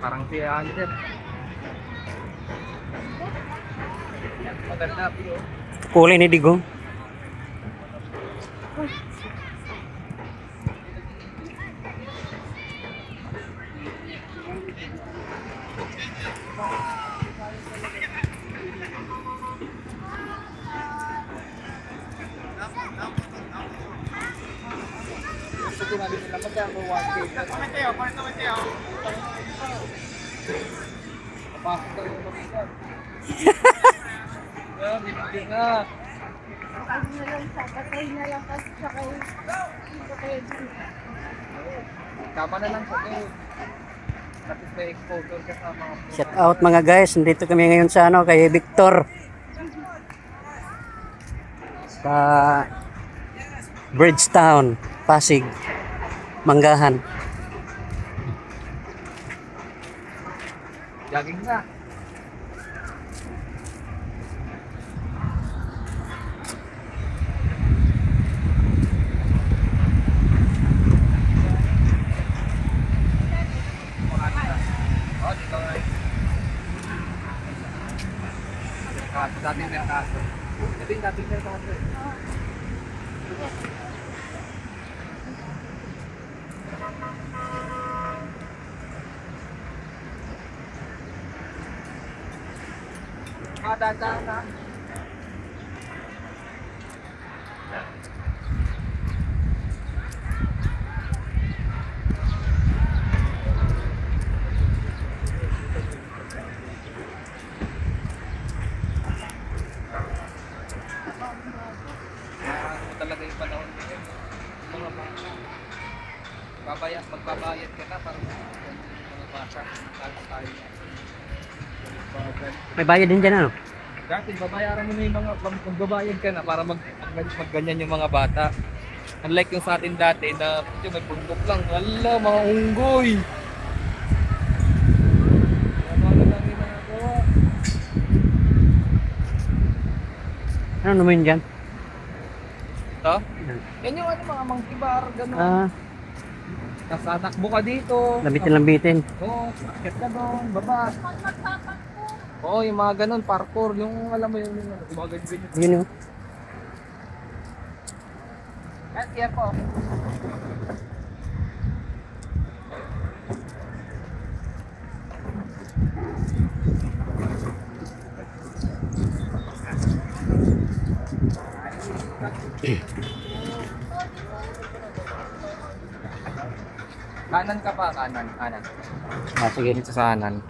Parang si Ander. Maganda, Pio. Kulay ni Digong. Gusto ko namin nila magkano 1K. Papasok daw yung pamilya. Hindi nga. Patay na lang kasi sakay. Tama na lang sa to. Tapos may exposure ka sa mga Shout out mga guys, nandito kami ngayon sa ano kay Victor. Sa Bridgetown, Pasig, Manggahan. jogging na. Oh, dito nga. Merkado, dating merkado. Ito yung dating merkado. Dadaan na. Talaga yung panahon ngayon. Mga bata. Magbabayad ka na para mga bata. Tayo. May bayad din dyan ano? Dati, babayaran mo na yung mga, magbabayad ka na para magganyan yung mga bata. Unlike yung sa atin dati na yung may bundok lang. Hala, mga unggoy! Ano lang yung nagawa? Ano naman dyan? Ito? Yan yung ano, mga monkey bar, gano'n. Ah, Tapos atakbo ka dito. lambitin-lambitin. Oo, akit ka doon, baba. Oo, yung mga ganun, parkour. Yung alam mo yung mga ganyan. Yun o. At yan po. Kanan ka pa, kanan. Ah, sige. Dito sa kanan.